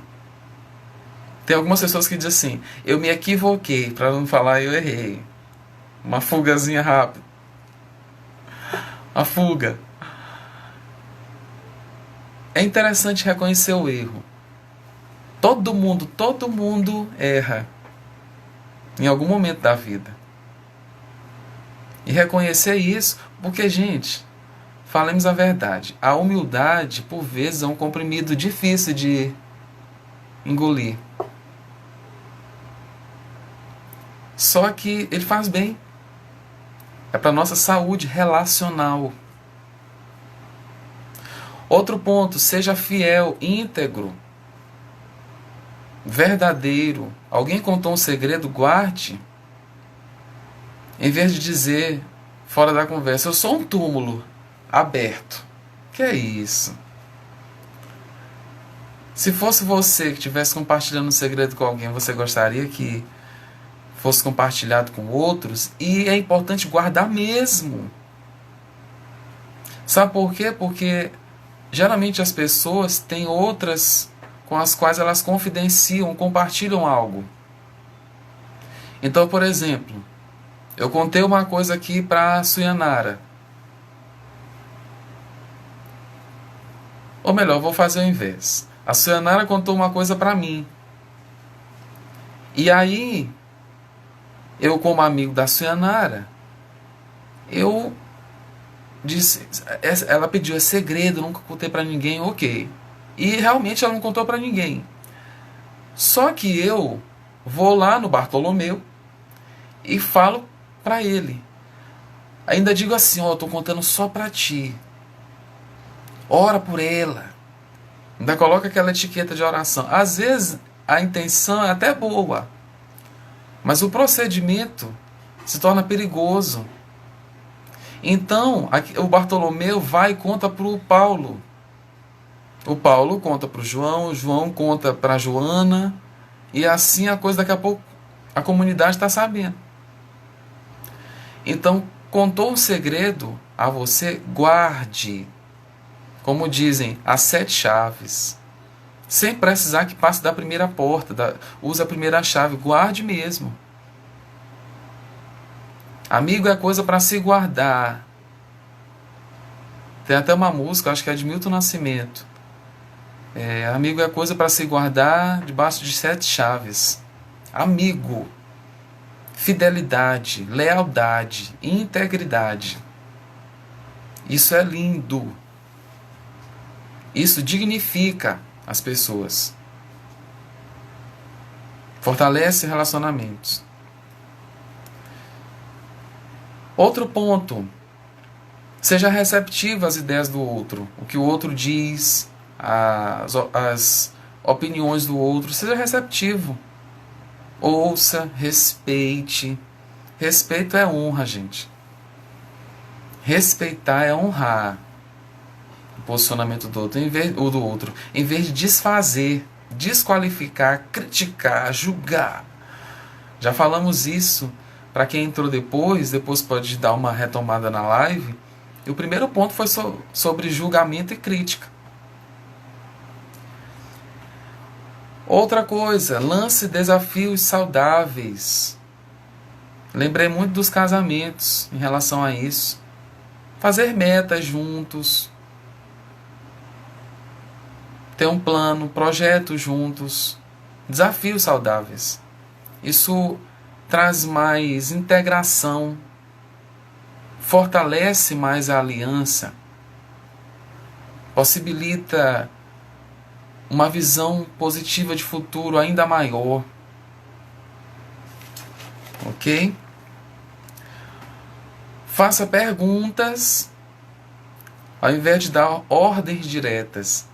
Tem algumas pessoas que dizem assim: eu me equivoquei, para não falar eu errei. Uma fugazinha rápida. Uma fuga. É interessante reconhecer o erro. Todo mundo erra em algum momento da vida. E reconhecer isso, porque, gente, falemos a verdade, a humildade, por vezes, é um comprimido difícil de engolir. Só que ele faz bem. É para a nossa saúde relacional. Outro ponto: seja fiel, íntegro, verdadeiro. Alguém contou um segredo, guarde. Em vez de dizer, fora da conversa: eu sou um túmulo aberto. Que é isso? Se fosse você que estivesse compartilhando um segredo com alguém, você gostaria que fosse compartilhado com outros? E é importante guardar mesmo. Sabe por quê? Porque geralmente as pessoas têm outras com as quais elas confidenciam, compartilham algo. Então, por exemplo, eu contei uma coisa aqui para a Suyanara. Ou melhor, vou fazer o inverso. A Suyanara contou uma coisa para mim. E aí, eu, como amigo da Suyanara, Eu disse, ela pediu, é segredo, nunca contei para ninguém, ok. E realmente ela não contou para ninguém. Só que eu vou lá no Bartolomeu e falo para ele. Ainda digo assim, ó, eu tô contando só para ti. Ora por ela. Ainda coloca aquela etiqueta de oração. Às vezes a intenção é até boa, mas o procedimento se torna perigoso. Então, o Bartolomeu vai e conta para o Paulo. O Paulo conta para o João conta para a Joana, e assim a coisa daqui a pouco a comunidade está sabendo. Então, contou um segredo a você, guarde. Como dizem, as 7 chaves. Sem precisar que passe da primeira porta, use a primeira chave, guarde mesmo. Amigo é coisa para se guardar. Tem até uma música, acho que é de Milton Nascimento. Amigo é coisa para se guardar debaixo de 7 chaves. Amigo, fidelidade, lealdade, integridade. Isso é lindo. Isso dignifica as pessoas. Fortalece relacionamentos. Outro ponto. Seja receptivo às ideias do outro. O que o outro diz, as opiniões do outro. Seja receptivo. Ouça, respeite. Respeito é honra, gente. Respeitar é honrar o posicionamento do outro, em vez de desfazer, desqualificar, criticar, julgar. Já falamos isso. Para quem entrou depois pode dar uma retomada na live. E o primeiro ponto foi sobre julgamento e crítica. Outra coisa, lance desafios saudáveis. Lembrei muito dos casamentos em relação a isso. Fazer metas juntos. Ter um plano, projetos juntos. Desafios saudáveis. Isso traz mais integração. Fortalece mais a aliança. Possibilita uma visão positiva de futuro ainda maior. Ok? Faça perguntas ao invés de dar ordens diretas.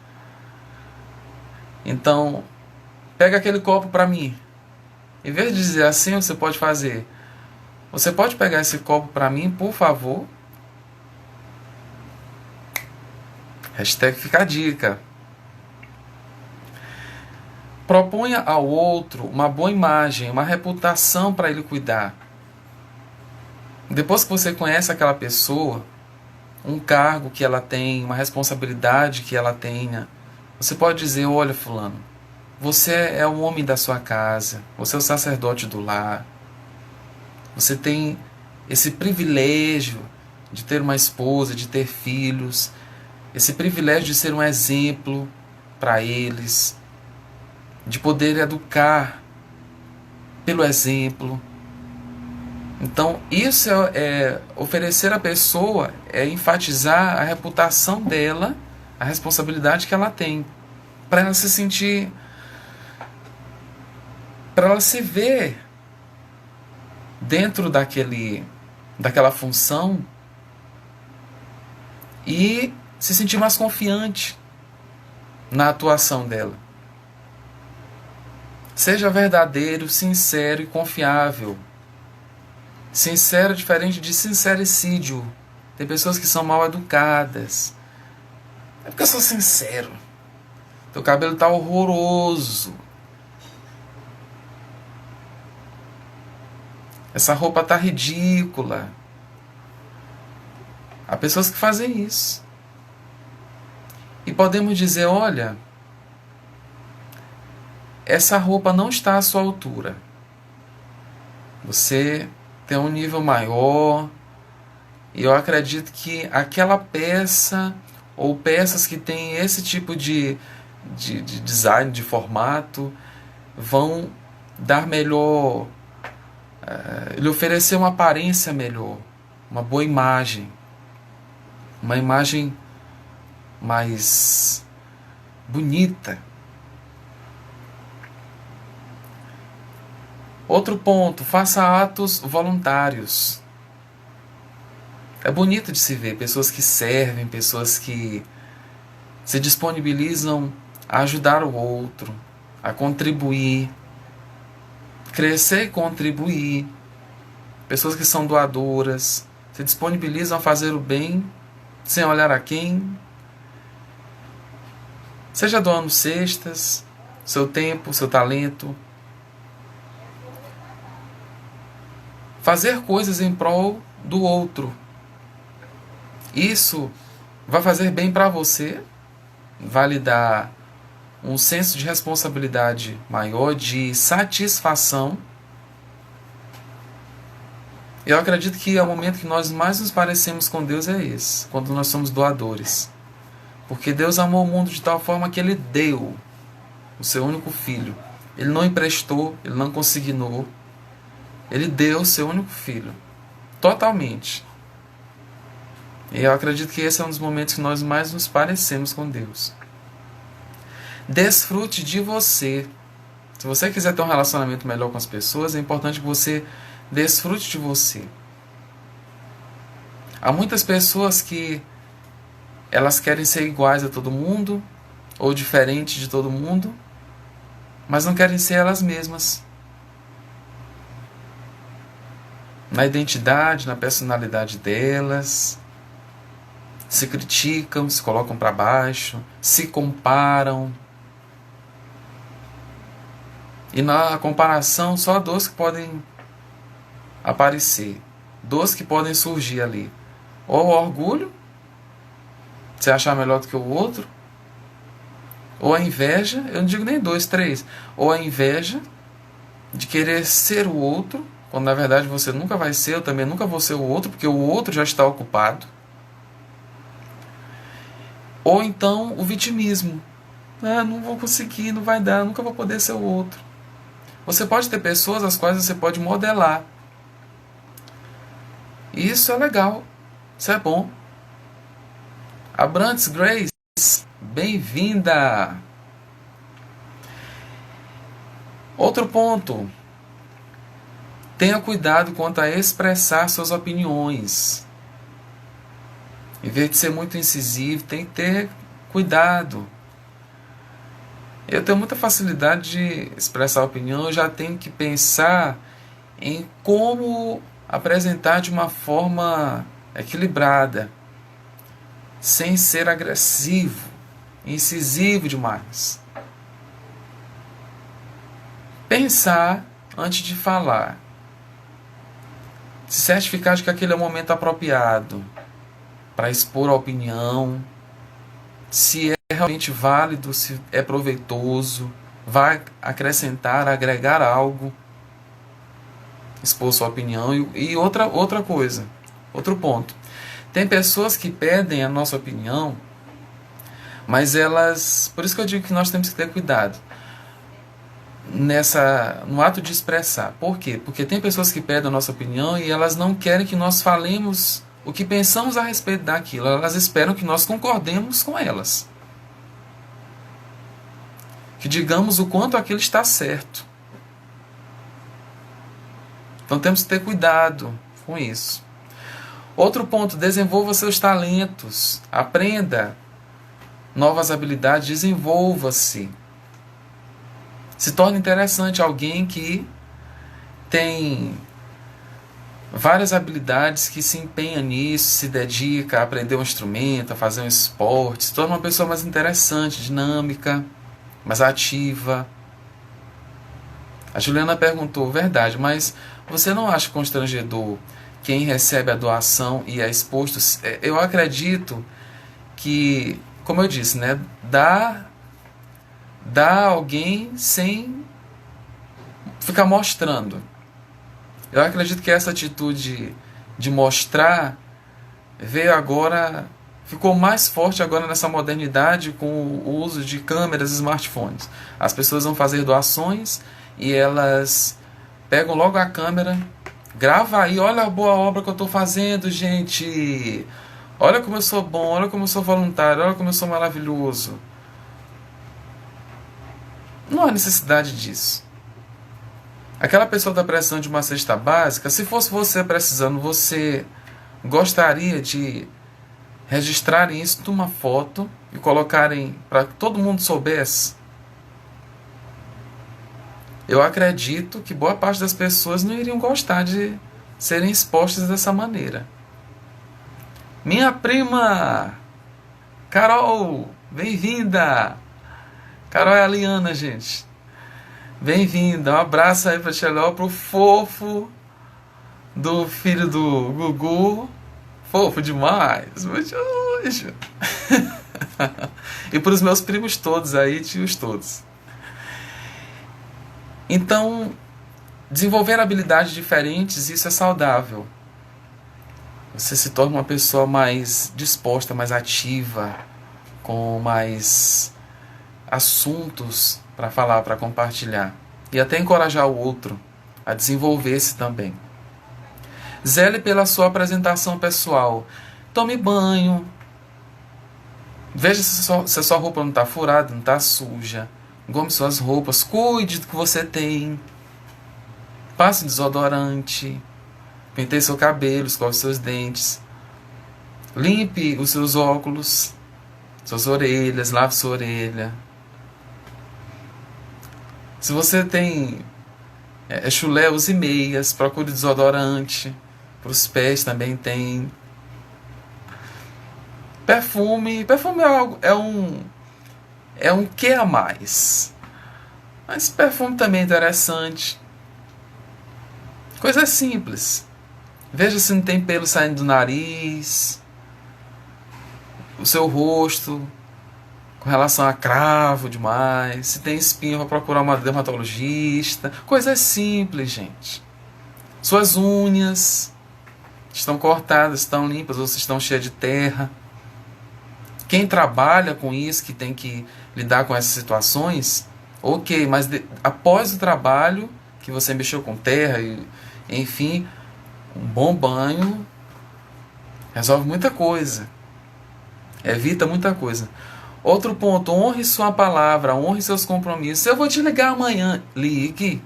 Então, pega aquele copo para mim. Em vez de dizer assim, você pode fazer: você pode pegar esse copo para mim, por favor? Hashtag fica a dica. Proponha ao outro uma boa imagem, uma reputação para ele cuidar. Depois que você conhece aquela pessoa, um cargo que ela tem, uma responsabilidade que ela tenha, você pode dizer: olha, fulano, você é o homem da sua casa, você é o sacerdote do lar, você tem esse privilégio de ter uma esposa, de ter filhos, esse privilégio de ser um exemplo para eles, de poder educar pelo exemplo. Então, isso é oferecer à pessoa, é enfatizar a reputação dela, a responsabilidade que ela tem, para ela se sentir, para ela se ver dentro daquela função e se sentir mais confiante na atuação dela. Seja verdadeiro, sincero e confiável. Sincero é diferente de sincericídio. Tem pessoas que são mal educadas. É porque eu sou sincero. Teu cabelo tá horroroso. Essa roupa tá ridícula. Há pessoas que fazem isso. E podemos dizer: olha, essa roupa não está à sua altura. Você tem um nível maior. E eu acredito que aquela peça, ou peças que têm esse tipo de design, de formato, vão dar melhor, lhe oferecer uma aparência melhor. uma boa imagem, uma imagem mais bonita. Outro ponto, faça atos voluntários. É bonito de se ver pessoas que servem, pessoas que se disponibilizam a ajudar o outro, a contribuir, crescer e contribuir. Pessoas que são doadoras, se disponibilizam a fazer o bem sem olhar a quem. Seja doando cestas, seu tempo, seu talento. Fazer coisas em prol do outro. Isso vai fazer bem para você, vai lhe dar um senso de responsabilidade maior, de satisfação. Eu acredito que é o momento que nós mais nos parecemos com Deus é esse, quando nós somos doadores. Porque Deus amou o mundo de tal forma que Ele deu o seu único Filho. Ele não emprestou, Ele não consignou. Ele deu o seu único Filho. Totalmente. E eu acredito que esse é um dos momentos que nós mais nos parecemos com Deus. Desfrute de você. Se você quiser ter um relacionamento melhor com as pessoas, é importante que você desfrute de você. Há muitas pessoas que elas querem ser iguais a todo mundo, ou diferentes de todo mundo, mas não querem ser elas mesmas. Na identidade, na personalidade delas, se criticam, se colocam para baixo, se comparam. E na comparação, só dores que podem aparecer, dores que podem surgir ali. Ou o orgulho, se achar melhor do que o outro, ou a inveja, eu não digo nem 2, 3, ou a inveja de querer ser o outro, quando na verdade você nunca vai ser, eu também nunca vou ser o outro, porque o outro já está ocupado. Ou então o vitimismo. Não vou conseguir, não vai dar, nunca vou poder ser o outro. Você pode ter pessoas as quais você pode modelar. E isso é legal, isso é bom. Abrantes Grace, bem-vinda! Outro ponto. Tenha cuidado quanto a expressar suas opiniões. Em vez de ser muito incisivo, tem que ter cuidado. Eu tenho muita facilidade de expressar opinião, eu já tenho que pensar em como apresentar de uma forma equilibrada, sem ser agressivo, incisivo demais. Pensar antes de falar. Se certificar de que aquele é o momento apropriado para expor a opinião, se é realmente válido, se é proveitoso, vai acrescentar, agregar algo, expor sua opinião. E outra coisa, outro ponto. Tem pessoas que pedem a nossa opinião, mas elas... Por isso que eu digo que nós temos que ter cuidado no ato de expressar. Por quê? Porque tem pessoas que pedem a nossa opinião e elas não querem que nós falemos o que pensamos a respeito daquilo. Elas esperam que nós concordemos com elas. Que digamos o quanto aquilo está certo. Então temos que ter cuidado com isso. Outro ponto, desenvolva seus talentos. Aprenda novas habilidades, desenvolva-se. Se torne interessante, alguém que tem várias habilidades, que se empenha nisso, se dedica a aprender um instrumento, a fazer um esporte, se torna uma pessoa mais interessante, dinâmica, mais ativa. A Juliana perguntou, verdade, mas você não acha constrangedor quem recebe a doação e é exposto? Eu acredito que, como eu disse, né, dá a alguém sem ficar mostrando. Eu acredito que essa atitude de mostrar ficou mais forte agora nessa modernidade com o uso de câmeras e smartphones. As pessoas vão fazer doações e elas pegam logo a câmera, Grava aí, olha a boa obra que eu estou fazendo, gente. Olha como eu sou bom, olha como eu sou voluntário, olha como eu sou maravilhoso. Não há necessidade disso. Aquela pessoa está precisando de uma cesta básica, se fosse você precisando, você gostaria de registrarem isso numa foto e colocarem para que todo mundo soubesse? Eu acredito que boa parte das pessoas não iriam gostar de serem expostas dessa maneira. Minha prima Carol, bem-vinda! Carol é a Liana, gente. Bem-vinda. Um abraço aí pra Tcheló, pro fofo do filho do Gugu. Fofo demais. Muito hoje. E pros meus primos todos aí, tios todos. Então, desenvolver habilidades diferentes, isso é saudável. Você se torna uma pessoa mais disposta, mais ativa, com mais assuntos para falar, para compartilhar. E até encorajar o outro a desenvolver-se também. Zele pela sua apresentação pessoal. Tome banho. Veja se a sua roupa não está furada, não está suja. Engome suas roupas. Cuide do que você tem. Passe desodorante. Penteie seu cabelo, escove seus dentes. Limpe os seus óculos, suas orelhas, lave sua orelha. Se você tem chulé, use meias, procure desodorante. Para os pés também tem. Perfume é um que a mais. Mas perfume também é interessante. Coisa simples. Veja se não tem pelo saindo do nariz, o seu rosto, com relação a cravo demais. Se tem espinha, vai procurar uma dermatologista. Coisas simples, gente. Suas unhas estão cortadas, estão limpas ou se estão cheias de terra. Quem trabalha com isso, que tem que lidar com essas situações, ok, mas após o trabalho, que você mexeu com terra, enfim, um bom banho resolve muita coisa. Evita muita coisa. Outro ponto, honre sua palavra, honre seus compromissos. Eu vou te ligar amanhã. Ligue.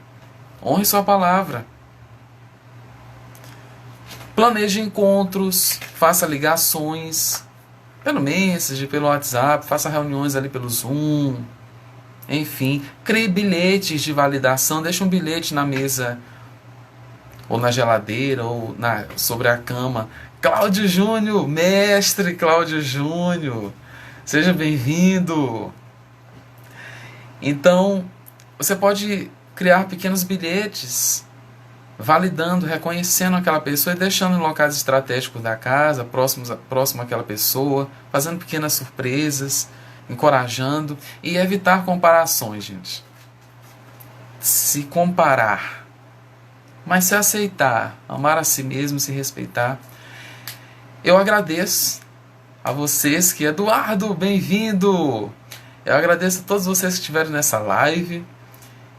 Honre sua palavra. Planeje encontros, faça ligações pelo Messenger, pelo WhatsApp, faça reuniões ali pelo Zoom. Enfim, crie bilhetes de validação, deixe um bilhete na mesa ou na geladeira ou sobre a cama. Cláudio Júnior, mestre Cláudio Júnior, seja bem-vindo. Então, você pode criar pequenos bilhetes, validando, reconhecendo aquela pessoa e deixando em locais estratégicos da casa, próximo àquela pessoa, fazendo pequenas surpresas, encorajando e evitar comparações, gente. Se comparar, mas se aceitar, amar a si mesmo, se respeitar. Eu agradeço a vocês que... Eduardo, bem-vindo! Eu agradeço a todos vocês que estiveram nessa live.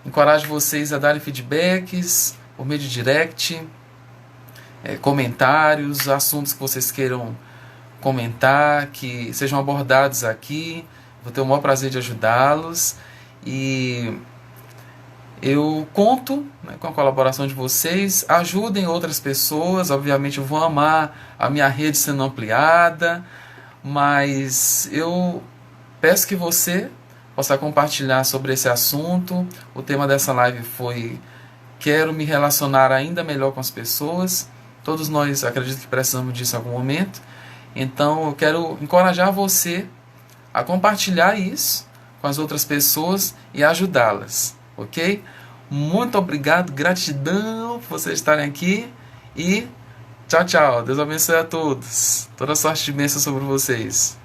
Encorajo vocês a darem feedbacks por meio de direct, comentários, assuntos que vocês queiram comentar, que sejam abordados aqui. Vou ter o maior prazer de ajudá-los. E eu conto, com a colaboração de vocês. Ajudem outras pessoas. Obviamente eu vou amar a minha rede sendo ampliada, mas eu peço que você possa compartilhar sobre esse assunto. O tema dessa live foi: quero me relacionar ainda melhor com as pessoas. Todos nós acredito que precisamos disso em algum momento. Então eu quero encorajar você a compartilhar isso com as outras pessoas e ajudá-las, ok? Muito obrigado, gratidão por vocês estarem aqui e tchau, tchau. Deus abençoe a todos. Toda sorte de bênção sobre vocês.